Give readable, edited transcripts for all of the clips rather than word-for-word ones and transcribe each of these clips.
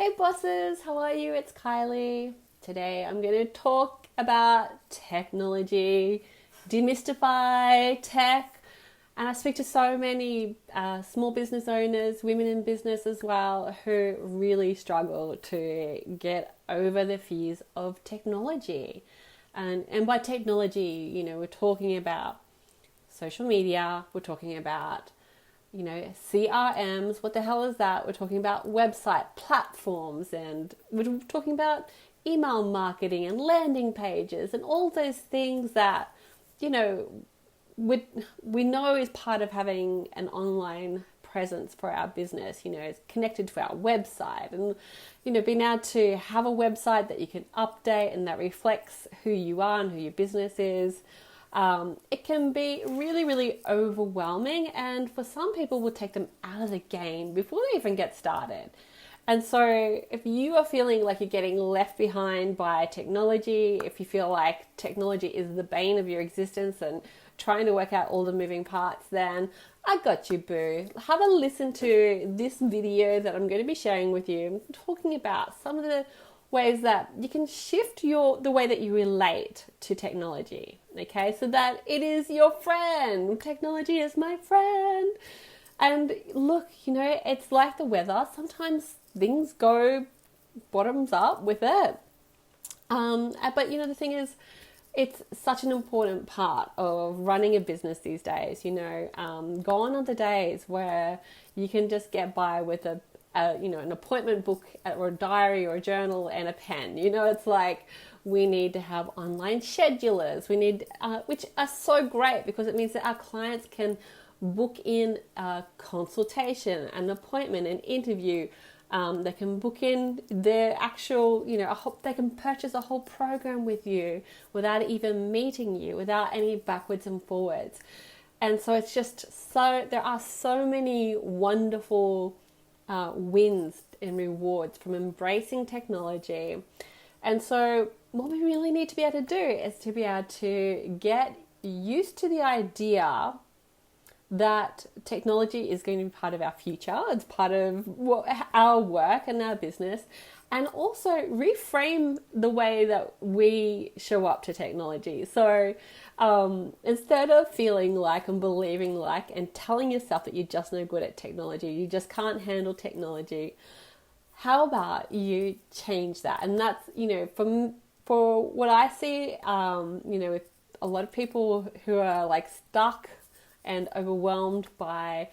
Hey bosses, how are you? It's Kylie. Today I'm going to talk about technology, demystify tech, and I speak to so many small business owners, women in business as well, who really struggle to get over the fears of technology. And by technology, we're talking about social media, we're talking about CRMs, what the hell is that? We're talking about website platforms, and we're talking about email marketing and landing pages and all those things that, we know is part of having an online presence for our business. It's connected to our website, and, being able to have a website that you can update and that reflects who you are and who your business is. It can be really, really overwhelming, and for some people will take them out of the game before they even get started. And so if you are feeling like you're getting left behind by technology, if you feel like technology is the bane of your existence and trying to work out all the moving parts, then I got you, boo. Have a listen to this video that I'm going to be sharing with you, talking about some of the ways that you can shift the way that you relate to technology, okay? So that it is your friend. Technology is my friend. And look, it's like the weather. Sometimes things go bottoms up with it. But the thing is, it's such an important part of running a business these days. Gone are the days where you can just get by with an appointment book or a diary or a journal and a pen. It's like we need to have online schedulers. We need, which are so great because it means that our clients can book in a consultation, an appointment, an interview. They can book in their actual, they can purchase a whole program with you without even meeting you, without any backwards and forwards. And so it's just there are so many wonderful wins and rewards from embracing technology. And so what we really need to be able to do is to be able to get used to the idea that technology is going to be part of our future. It's part of our work and our business, and also reframe the way that we show up to technology. So instead of feeling like and believing like and telling yourself that you're just no good at technology, you just can't handle technology, how about you change that? And that's, for what I see, with a lot of people who are like stuck and overwhelmed by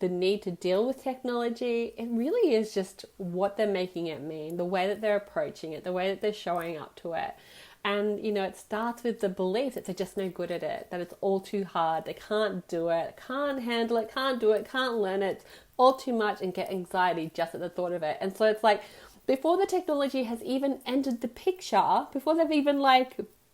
the need to deal with technology, it really is just what they're making it mean, the way that they're approaching it, the way that they're showing up to it. And, it starts with the belief that they're just no good at it, that it's all too hard, they can't do it, can't handle it, can't do it, can't learn it, it's all too much, and get anxiety just at the thought of it. And so it's like, before the technology has even entered the picture, before they've even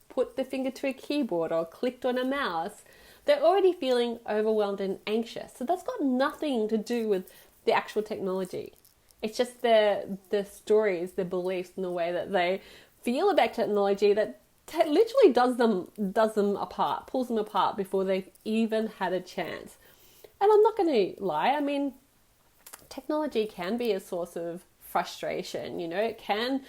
put the finger to a keyboard or clicked on a mouse, they're already feeling overwhelmed and anxious. So that's got nothing to do with the actual technology. It's just the stories, the beliefs, and the way that they feel about technology that literally does them apart, pulls them apart before they've even had a chance. And I'm not going to lie. I mean, technology can be a source of frustration. It can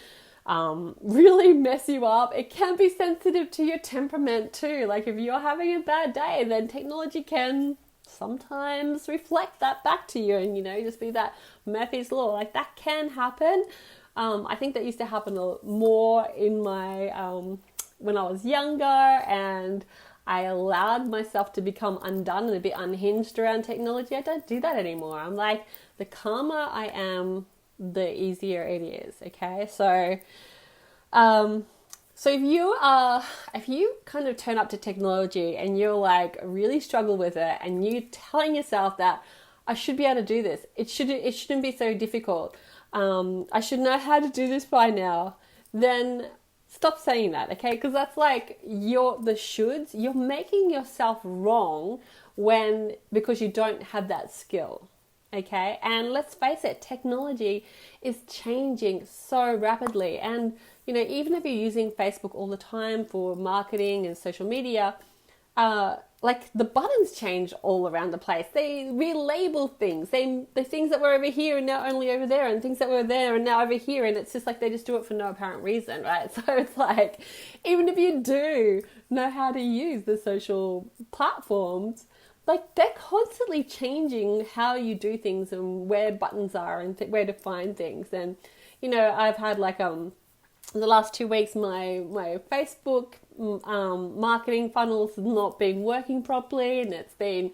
really mess you up. It can be sensitive to your temperament too. Like if you're having a bad day, then technology can sometimes reflect that back to you, and just be that Murphy's Law. Like that can happen. I think that used to happen more in my when I was younger, and I allowed myself to become undone and a bit unhinged around technology. I don't do that anymore. I'm like, the calmer I am, the easier it is. Okay, so if you kind of turn up to technology and you're like really struggle with it, and you're telling yourself that I should be able to do this, it shouldn't be so difficult, I should know how to do this by now, then stop saying that, okay? Because that's like you're making yourself wrong because you don't have that skill. Okay, and let's face it, technology is changing so rapidly. And, even if you're using Facebook all the time for marketing and social media, like the buttons change all around the place. They relabel things. The things that were over here are now only over there, and things that were there are now over here. And it's just like they just do it for no apparent reason, right? So it's like, even if you do know how to use the social platforms, like they're constantly changing how you do things and where buttons are and where to find things. And, you know, I've had like, in the last 2 weeks, my Facebook marketing funnels has not been working properly, and it's been,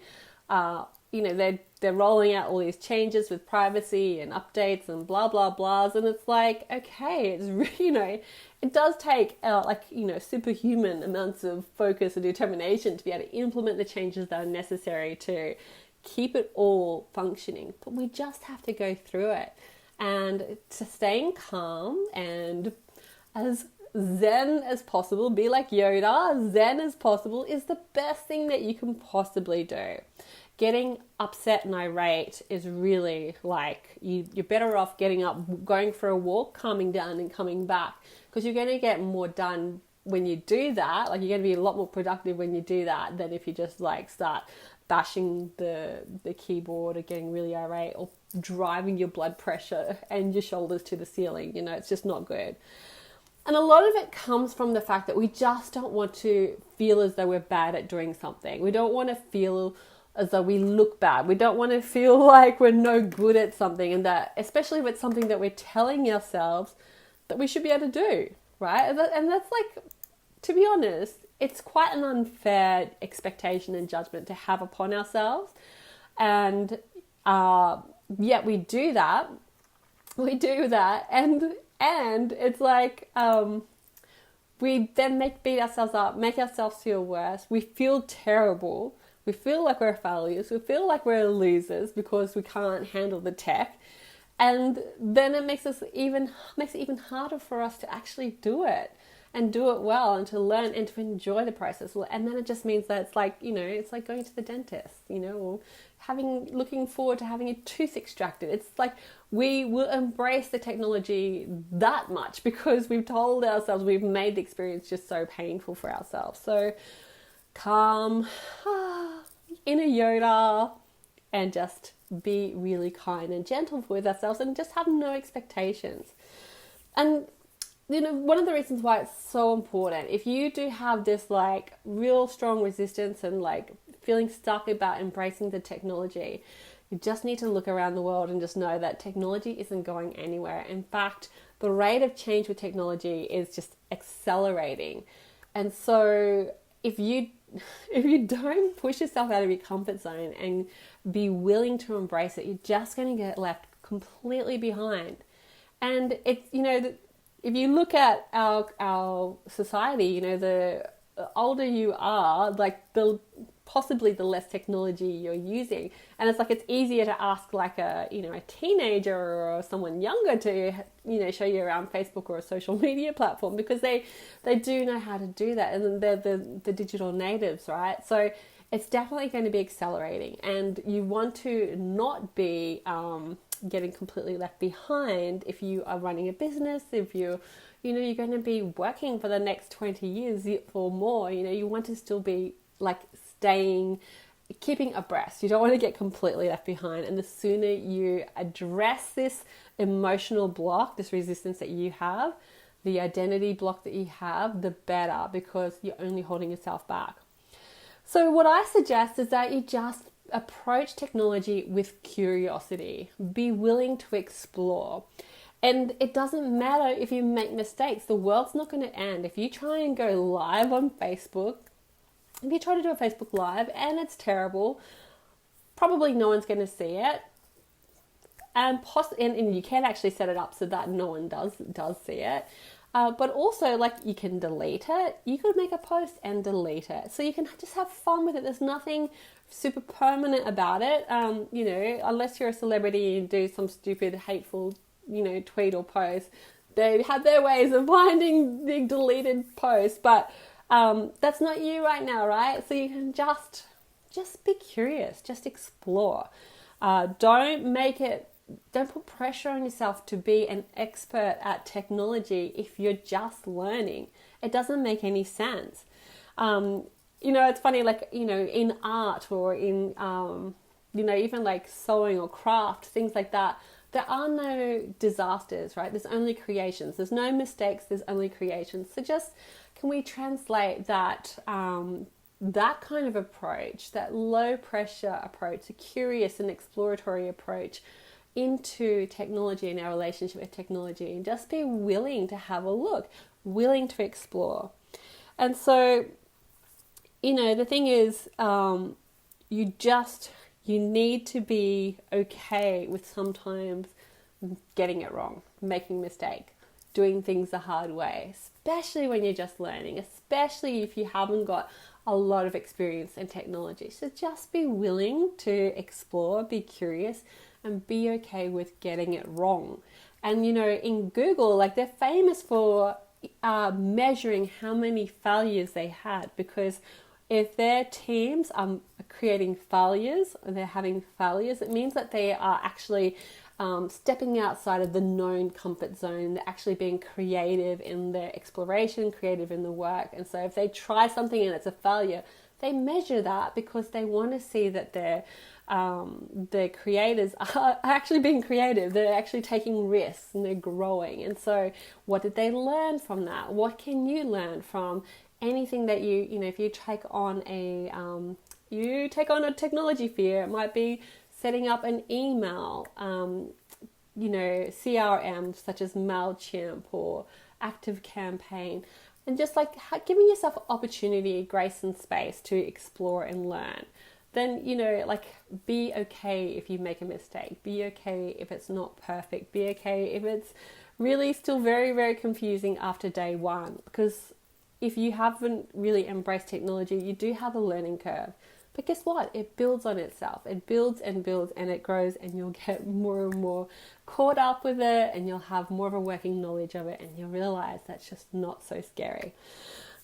you know, they're rolling out all these changes with privacy and updates and blah blah blahs, and it's like, okay, it's really, you know, it does take like, you know, superhuman amounts of focus and determination to be able to implement the changes that are necessary to keep it all functioning. But we just have to go through it, and to staying calm and as zen as possible, be like Yoda, zen as possible is the best thing that you can possibly do. Getting upset and irate is really like, you're better off getting up, going for a walk, calming down and coming back, because you're going to get more done when you do that. Like, you're going to be a lot more productive when you do that than if you just like start bashing the keyboard or getting really irate or driving your blood pressure and your shoulders to the ceiling. You know, it's just not good. And a lot of it comes from the fact that we just don't want to feel as though we're bad at doing something. We don't want to feel as though we look bad. We don't want to feel like we're no good at something, and that, especially if it's something that we're telling ourselves that we should be able to do, right? And that's like, to be honest, it's quite an unfair expectation and judgment to have upon ourselves. And yet we do that. And it's like, we then beat ourselves up, make ourselves feel worse. We feel terrible. We feel like we're failures. We feel like we're losers because we can't handle the tech. And then it makes it even harder for us to actually do it and do it well and to learn and to enjoy the process. And then it just means that it's like, you know, it's like going to the dentist, you know, or looking forward to having a tooth extracted. It's like we will embrace the technology that much because we've told ourselves, we've made the experience just so painful for ourselves. So calm, inner Yoda, and just be really kind and gentle with ourselves and just have no expectations. And, you know, one of the reasons why it's so important, if you do have this like real strong resistance and like feeling stuck about embracing the technology, you just need to look around the world and just know that technology isn't going anywhere. In fact, the rate of change with technology is just accelerating. And so if you don't push yourself out of your comfort zone and be willing to embrace it, you're just going to get left completely behind. And it's, you know, if you look at our society, you know, the older you are, like possibly the less technology you're using. And it's like, it's easier to ask like a teenager or someone younger to, you know, show you around Facebook or a social media platform, because they do know how to do that, and they're the digital natives, right? So it's definitely going to be accelerating, and you want to not be getting completely left behind if you are running a business, if you're going to be working for the next 20 years or more. You know, you want to still be like keeping abreast. You don't want to get completely left behind. And the sooner you address this emotional block, this resistance that you have, the identity block that you have, the better, because you're only holding yourself back. So what I suggest is that you just approach technology with curiosity. Be willing to explore. And it doesn't matter if you make mistakes. The world's not going to end. If you try and go live on Facebook, if you try to do a Facebook Live and it's terrible, probably no one's going to see it. And you can actually set it up so that no one does see it. But also, like, you can delete it. You could make a post and delete it. So you can just have fun with it. There's nothing super permanent about it. You know, unless you're a celebrity and do some stupid, hateful, you know, tweet or post. They have their ways of finding the deleted post. But that's not you right now, right? So you can just be curious. Just explore. Don't put pressure on yourself to be an expert at technology if you're just learning. It doesn't make any sense. it's funny, like, in art or in, even like sewing or craft, things like that, there are no disasters, right? There's only creations. There's no mistakes. There's only creations. So just, can we translate that, that kind of approach, that low pressure approach, a curious and exploratory approach into technology and our relationship with technology, and just be willing to have a look, willing to explore. And so, the thing is, you need to be okay with sometimes getting it wrong, making a mistake, doing things the hard way, especially when you're just learning, especially if you haven't got a lot of experience in technology. So just be willing to explore, be curious, and be okay with getting it wrong. And, in Google, like, they're famous for measuring how many failures they had, because if their teams are creating failures, or they're having failures, it means that they are actually stepping outside of the known comfort zone. They're actually being creative in their exploration, creative in the work. And so if they try something and it's a failure, they measure that because they want to see that their creators are actually being creative. They're actually taking risks and they're growing. And so what did they learn from that? What can you learn from anything that if you take on a technology fear? It might be setting up an email, CRM such as MailChimp or ActiveCampaign, and just like giving yourself opportunity, grace and space to explore and learn. Then, be okay if you make a mistake. Be okay if it's not perfect. Be okay if it's really still very, very confusing after day one. Because if you haven't really embraced technology, you do have a learning curve. But guess what? It builds on itself. It builds and builds and it grows, and you'll get more and more caught up with it, and you'll have more of a working knowledge of it, and you'll realize that's just not so scary.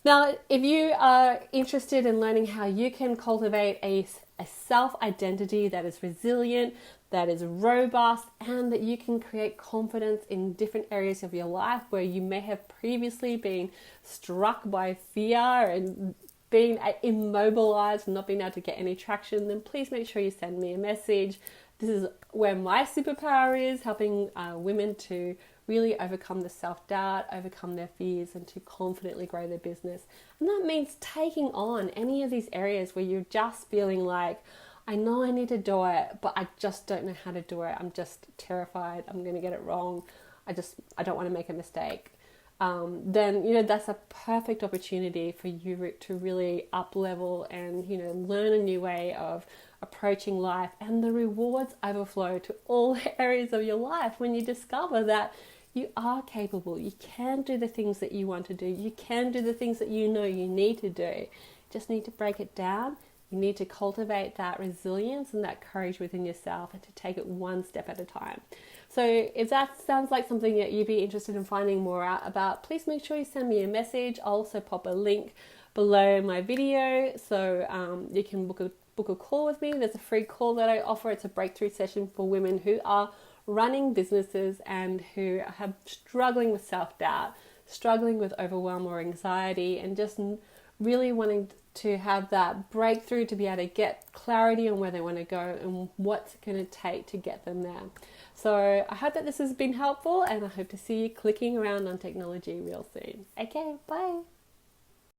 Now, if you are interested in learning how you can cultivate a self-identity that is resilient, that is robust, and that you can create confidence in different areas of your life where you may have previously been struck by fear and being immobilized and not being able to get any traction, then please make sure you send me a message. This is where my superpower is, helping women to really overcome the self-doubt, overcome their fears, and to confidently grow their business. And that means taking on any of these areas where you're just feeling like, I know I need to do it, but I just don't know how to do it. I'm just terrified. I'm going to get it wrong. I don't want to make a mistake. Then, that's a perfect opportunity for you to really up level and, learn a new way of approaching life, and the rewards overflow to all areas of your life when you discover that you are capable. You can do the things that you want to do. You can do the things that you know you need to do. You just need to break it down. You need to cultivate that resilience and that courage within yourself, and to take it one step at a time. So if that sounds like something that you'd be interested in finding more out about, please make sure you send me a message. I'll also pop a link below my video, so you can book a call with me. There's a free call that I offer. It's a breakthrough session for women who are running businesses and who are struggling with self-doubt, struggling with overwhelm or anxiety, and just really wanting to have that breakthrough, to be able to get clarity on where they want to go and what's going to take to get them there. So I hope that this has been helpful, and I hope to see you clicking around on technology real soon. Okay, bye.